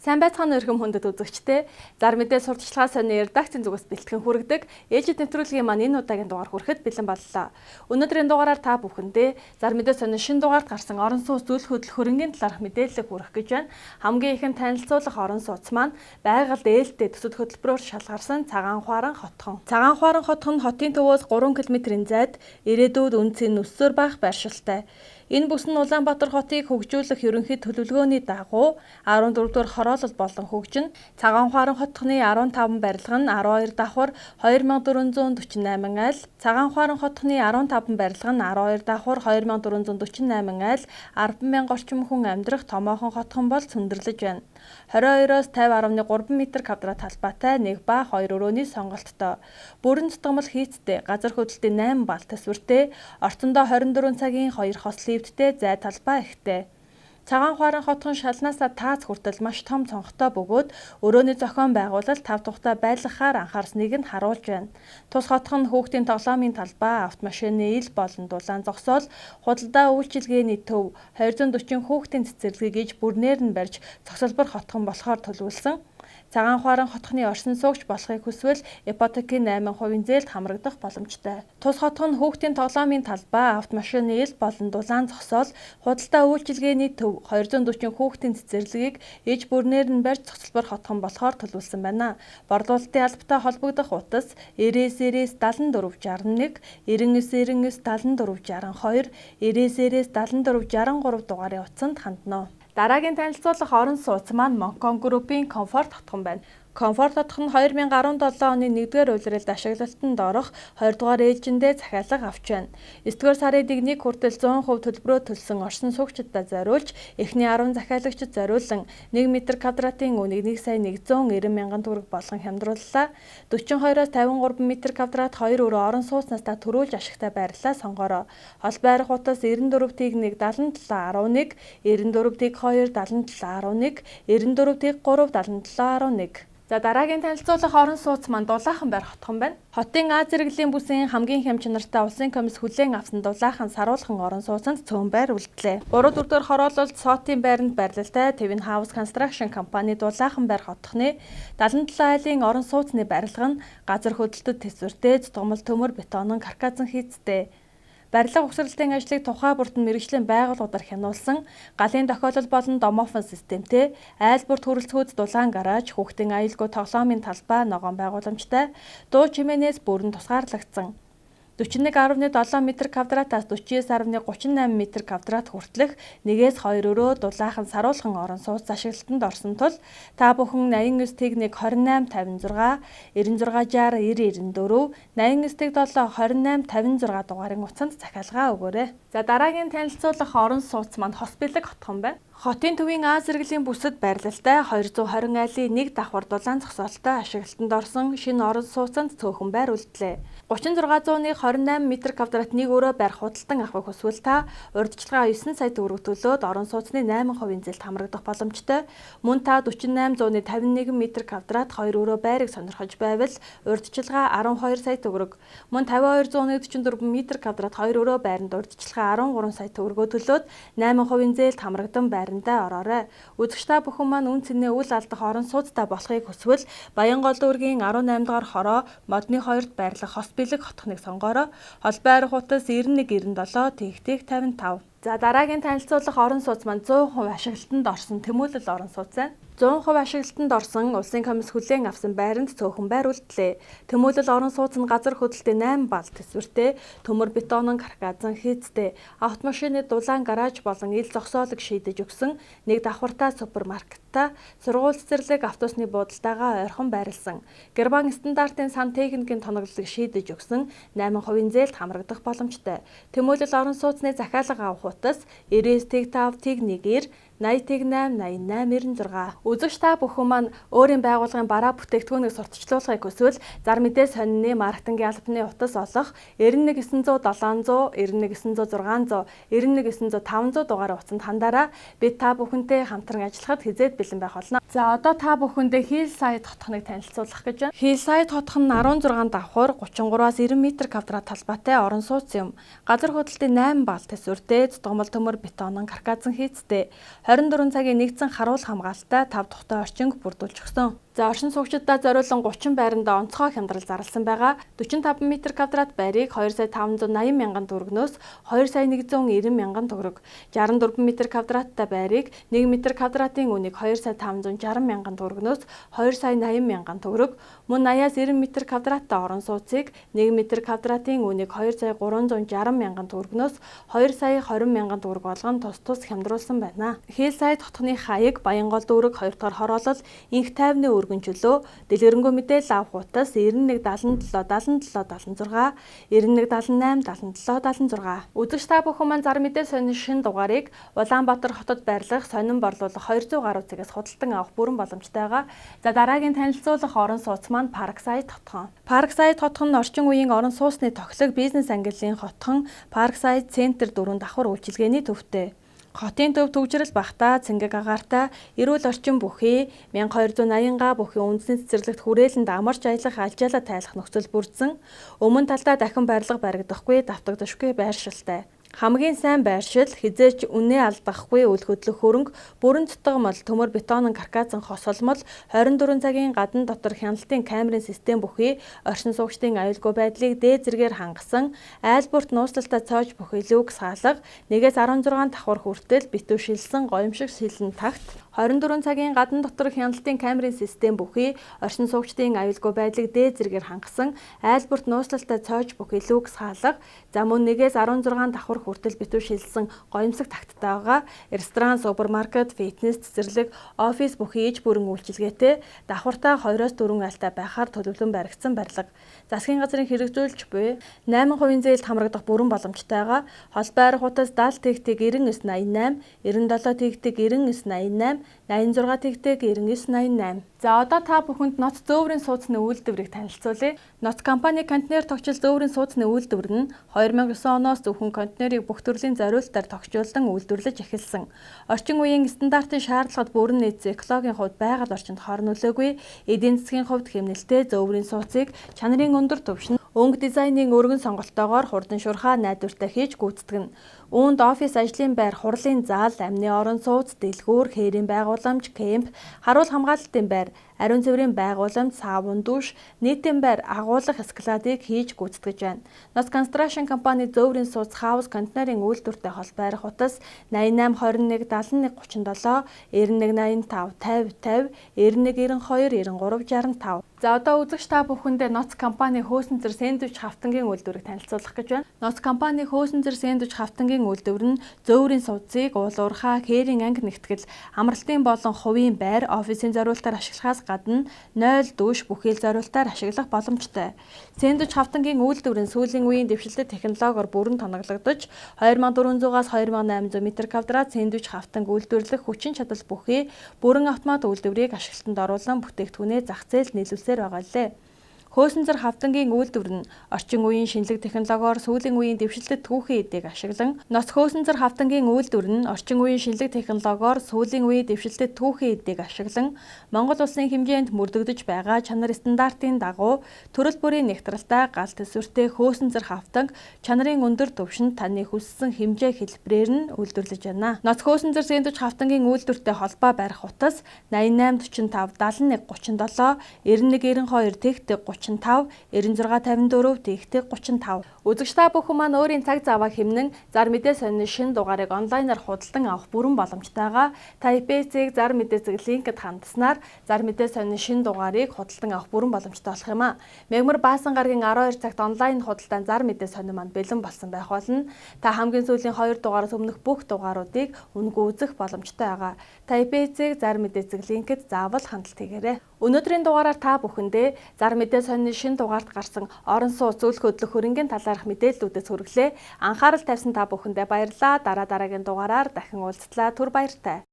Сайн байцгаана өрхөм хүндэт үзэгчдээ. Зар мэдээ сурталчилгаа сонины редакцийн зүгээс бэлтгэн хүргэдэг ээлжид нэвтрүүлгийн маань энэ удаагийн дугаар хүрэхэд бэлэн боллоо. Өнөөдрийн дугаараар та бүхэндээ зар мэдээ сонины шинэ дугаард гарсан орон сууц зүйл хөдөлгөөнгийн талаарх мэдээлэл хүргэх гэж байна. Хамгийн ихэнд танилцуулах орон сууц маань байгаль ээлтэй төсөд хөтөлбөрөөр шалгарсан Цагаан Ухаан хотхон. Цагаан Ухаан хотхон хотын төвөөс 3 км-ийн зайд ирээдүйд үнцийн өссөөр байх байршилтай. Энэ бүс нь Улаанбаатар хотыг хөгжүүлэх ерөнхий төлөвлөгөөний дагуу 14-р хороолол болон хөгжин Цагаан Ухаан хотхны 15 барилга нь 12 давхар 2448 айл, Цагаан Ухаан хотхны 15 барилга нь 12 давхар 2448 айл 10,000 орчим хүн амьдрах томоохон хотхон бол цөндөрлөж байна. 22-оос 50.3 м2 талбайтай 1 ба 2 өрөөний сонголттой. Бүрэн тутамл хийцтэй, газар хөдлөлтийн 8 бал төсвөртэй, орцондоо 24 цагийн 2 хос лифттэй зай талбай ихтэй. Цагаан Ухаан хотхон шалнаасаа таац хүртэл маш том цонхтой бөгөөд өрөөний зохион байгуулалт 5 тухтай байлгахаар анхаарсныг нь харуулж байна. Тус хотхон хүүхдийн тоглоомын талбай, автомашины ил болон дулаан зогсоол, худалдаа үйлчилгээний төв, 240 хүүхдийн цэцэрлэгийг бүрнээр нь барьж цогцлбор хотхон болохоор төлөвлөсөн. Цагаан Ухаан хотхны оршин суугч болохыг хүсвэл ипотекийн 8% зээлд хамрагдах боломжтой. Тус хотхон хүүхдийн тоглоомын талбай, автомашины ил болон дулаан зогсоол, худалдаа үйлчилгээний төв, 240 хүүхдийн цэцэрлэгийг иж бүрнээр нь барьж цогцлбор хотхон болохоор төлөвлөсөн байна. Борлуулалтын албатай холбогдох утас 99-74-61, 99-99-74-62, 99-74-63 дугаарын утсанд хандна. Дараагийн танилцуулах орон сууц маань Монкон группийн комфорт хотхон байна. Комфорт хотхон 2017 оны 1-р улиралд ашиглалтанд орох 20-р ээлжиндээ захиалга авч байна. 9-р сарын 1-ний хүртэл 100% төлбөрөө төлсөн оршин суугчдад зориулж, эхний 10 захиалагчид зориулан 1 м2-ийн үнийг 1,190,000 төгрөг болгон хямдрууллаа. 42-оос 53 м2-д 2 өрөө орон сууцнаасаа төрүүлж ашигтай байрлалаа сонгороо. Хол байрах утас 94-1 7711, 94-2 7711, 94-3 7711. За дараагийн танилцуулах орон сууц маань Дулаахан байр хотхон байна. Хотын Аз зэрэглэлийн бүсийн хамгийн хямд чанартай улсын комисс хүлээн авсан Дулаахан саруулхан орон сууцанд цөөн байр үлдлээ. 3-4-р хороололд Сотын байранд байрлалтай Twin House Construction компани Дулаахан байр хотхны 77 айлын орон сууцны барилга нь газар хөдлөлтөд төсвөртэй зутгамал төмөр бетонон карказан хийцтэй. Барилга угсралтын ажлыг тухай бүрт нь мэргэжлийн байгууллагуудаар хянуулсан, галын тохиолдол болон домофон системтэй, айл бүрт хүрэлцгүүд дулаан гараж, хүүхдийн аюулгүй тоглоомын талбай, ногоон байгууламжтай, дуу чимээнээс бүрэн тусгаарлагдсан. 41.7 м2-аас 49.38 м2 хүртэлх 1-2 өрөө Дулаахан саруулхан орон сууц ашиглалтанд орсон тул та бүхэн 89-1 2856, 9660 9094, 89-7 2856 дугаарын утсанд захиалгаа өгөөрэй. За дараагийн танилцуулах орон сууц маань Хосбилэг хотхон байна. Хотын төвийн Аз зэрэглэлийн бүсэд байрлалтай 220 айлын 1 давхар дулаан зогсоолтой ашиглалтанд орсон шинэ орон сууцанд цөөхөн байр үлдлээ. 3600-ны 28 м2-д 1 өрөө барих худалдан авахыг хүсвэл та урьдчилгаа 9 сая төгрөг төлөөд орон сууцны 8% зээлд хамрагдах боломжтой. Мөн та 4800-ны 51 м2-д 2 өрөө байрыг сонирхож байвал урьдчилгаа 12 сая төгрөг. Мөн 5200-ны 44 м2-д 2 өрөө байранд урьдчилгаа 13 сая төгрөгөө төлөөд 8% зээлд хамрагдан байрандаа ороорой. Үзэгч та бүхэн маань үн цэнээ үл алдах орон сууцтай болохыг хүсвэл Баянгол дүүргийн 18 дугаар хороо модны 2-т байрлах Хосбилэг хотхныг сонгоорой. Хол байрах утас 9197-55. За дараагийн танилцуулах орон сууц маань 100% ашиглалтанд орсон Тэмүүлэл орон сууц байна. 100% ашиглалтанд орсон улсын комисс хүлээн авсан байранд цөөхөн байр үлдлээ. Тэмүүлэл орон сууц нь газар хөдлөлтийн 8 бал төсвөртэй, төмөр бетонон карказан хийцтэй, автомашины дулаан гараж болон ил зогсоолог шийдэж өгсөн 1 давхартай супермаркеттай, сургууль цэцэрлэг автобусны буудалтайгаа ойрхон байрласан. Герман стандартын сан техникийн тоноглолыг шийдэж өгсөн 8% зээлд хамрагдах боломжтой. Тэмүүлэл орон сууцны захиалга авах утас 99-5-1-ээр 80-8-88-96. Үзэгч та бүхэн маань өөрийн байгууллагын бараа бүтээгдэхүүнийг сурталчлуулахыг хүсвэл зар мэдээ сонины маркетингийн албаны утас олох 91700, 99600, 99500 дугаар утсанд хандаараа бид та бүхэнтэй хамтран ажиллахад хизээд бэлэн байх болно. За одоо та бүхэндээ Hillside хотхныг танилцуулах гэж байна. Hillside хотхон нь 16 давхар 33-аас 90 м2 талбайтай орон сууц юм. Газар хөдлөлтийн 8 бал төсвөртэй, зутгамал төмөр бетонон карказан хийцтэй. 24 цагийн нэгдсэн харуул хамгаалалттай 5 тухтай орчинг бүрдүүлж өгсөн. За оршин суугчдаа зориулан 30 байранда онцгой хямдрал зарласан байгаа. 45 м2 байрыг 2 сая 580 мянган төгрөгнөөс 2 сая 190 мянган төгрөг, 64 м2 байрыг 1 м2-ийн үнийг 2 сая 560 мянган төгрөгнөөс 2 сая 80 мянган төгрөг, мөн 80-аас 90 м2 орон сууцыг 1 м2-ийн үнийг 2 сая 360 мянган төгрөгнөөс 2 сая 20 мянган төгрөг болгон тус хямдруулсан байна. Хeel сая тотхны хаяг, Баянгол дүүрэг 2 дахь хороолол, инх тайвны өргөнчлөө, дэлгэрэнгүй мэдээлэл авах утас 91 77 77 76, 91 78 77 76. Үзэгч та бүхэн маань зар мэдээ сонин шин дугаарыг Улаанбаатар хотод байрлах сонин борлуулах 200 гаруй цагаас худалдан авах бүрэн боломжтой байгаа. За дараагийн танилцуулах орон сууц маань Парк сая тотхон. Парк сая тотхон нь орчин үеийн орон сууцны тохилог бизнес ангиллын хотхон Парк сая центр 4 давхар үйлчилгээний төвтэй. Хотын төв төвжрэл багтаа, цэнгэг агаартай, эрүүл орчин бүхий, 1280 га бүхий үндэсний цэцэрлэгт хүрээлэнд амарч аялах, алжаалаа тайлах нөхцөл бүрдсэн, өмнө талдаа дахин барилга баригдахгүй, давтагдашгүй байршилтай. Хамгийн сайн байршил, хизээч үнэ алдахгүй үл хөдлөх хөрөнгө, бүрэн цутгамал, төмөр бетонын каркасын хос холмол, 24 цагийн гадна дотор хяналтын камерын систем бүхий, оршин суугчдын аюулгүй байдлыг дээд зэргээр хангасан, айлбурт нууцлалтаа цоож бүхий лүг саалга, 1-16 давхар хүртэл битүүшилсэн гоёмшиг шилэн тагт, 24 цагийн гадна дотор хяналтын камерын систем бүхий, оршин суугчдын аюулгүй байдлыг дээд зэргээр хангасан, айлбурт нууцлалтаа цоож бүхий лүг саалга, за мөн 1-16 давхар хүртэл битүүшилсэн гоёмсог тагттай байгаа. Ресторан, супермаркет, фитнес, цэцэрлэг, офис бүхий иж бүрэн үйлчилгээтэй, давхартай 2-4 айлтай байхаар төлөвлөн баригдсан барилга. Засгийн газрын хэрэгжүүлж буй 8% зээлд хамрагдах бүрэн боломжтой байгаа. Холбоо арга хутас 70 тэгтэг 9988, 97 тэгтэг 9988, 86 тэгтэг 9988. За одоо та бүхэнд ноц зөөврийн сууцны үйлдвэрийг танилцуулъя. Ноц компани контейнер тогтчил зөөврийн сууцны үйлдвэр нь 2009 оноос зөвхөн контейнерыг бүх төрлийн зориулалтаар тогтчулдан үйлдвэрлэж эхэлсэн. Орчин үеийн стандартын шаардлагад бүрэн нийцсэн экологийн хувьд байгаль орчинд хор нөлөөгүй, эдийн засгийн хувьд хэмнэлтэй зөөврийн сууцыг чанарын өндөр түвшин, өнгө дизайнын өргөн сонголтоогоор хурдан шурхаа найдвартай хийж гүйцэтгэнэ. Үүнд офис ажлын байр, хурлын зал, амны орон сууц, дэлгүүр, хээрийн байгууламж, кемп, харуул хамгаалалтын байр, ариун цэврийн байгууламж, саавн дүүш, нийтийн байр, агуулгах эскаладыг хийж гүйцэтгэж байна. Ноц констракшн компани зөөврийн сууц хаус контейнерын үйлдвэртэй холбоо арга хутас 88 21 71 37, 91 85 50 50, 91 92 93 65. За одоо үзэгч та бүхэндээ Ноц компани хөөсөн зэр сэндвич хавтангийн үйлдвэрийг танилцуулах гэж байна. Ноц компани хөөсөн зэр сэндвич хавтангийн үйлдвэр нь зөөврийн сууцыг уул уурхай, хээрийн анги нэгтгэл, амралтын болон хувийн байр, офисын зориулалтаар ашиглахаас гадна 0 дүүш бүхэл зориулалтаар ашиглах боломжтой. Сэндвич хавтангийн үйлдвэр нь сүүлийн үеийн дэвшилтэт технологиор бүрэн тоноглогдож 2400-аас 2800 м2 сэндвич хавтанг үйлдвэрлэх хүчин чадал бүхий бүрэн автомат үйлдвэрийг ашиглалтанд оруулан бүтээгдэхүүнээ зах зээлд нийлүүлсээр байгаа лээ. Хөөсөн зэр хавтангийн үйлдвэр нь орчин үеийн шинэлэг технологиор сүүлийн үеийн дэвшилтэт түүхийн эдийг ашиглан, ноц хөөсөн зэр хавтангийн үйлдвэр нь орчин үеийн шинэлэг технологиор сүүлийн үеийн дэвшилтэт түүхийн эдийг ашиглан, Монгол улсын хэмжээнд мөрдөгдөж байгаа чанар стандартын дагуу төрөл бүрийн нягтралтай гал төсвөртэй хөөсөн зэр хавтанг чанарын өндөр түвшинд таны хүссэн хэмжээ хэлбэрээр нь үйлдвэрлэж байна. Ноц хөөсөн зэр сэндвич хавтангийн үйлдвэртэй холбоо барих утас 88 45 71 37, 91 92 тэгтэг 35, 96 54 тэгтэг 35. Үзэгч та бүхэн маань өөрийн цаг заваа хэмнэн зар мэдээ сонины шинэ дугаарыг онлайнаар худалдан авах бүрэн боломжтойгоо Type-C зар мэдээ линкэд хандаснаар зар мэдээ сонины шинэ дугаарыг худалдан авах бүрэн боломжтой болох юм а. Мегмар Баасан гарагийн 12 цагт онлайн худалдаан зар мэдээ сонин маань бэлэн болсон байх болно. Та хамгийн сүүлийн 2 дугаараас өмнөх бүх дугааруудыг үнгүй үзэх боломжтой байгаа. Type-C зар мэдээ линкэд заавал хандлт хийгээрэй. Өнөөдрийн дугаараар та бүхэндээ зар мэдээ сонины шинэ дугаард гарсан орон сууц зөвлөх хөдлөх хөрөнгөний талаарх мэдээллүүдээс хүргэлээ. Анхаарал тавьсан та бүхэндээ баярлалаа. Дараагийн дугаараар дахин уулзтлаа. Түр баяртай.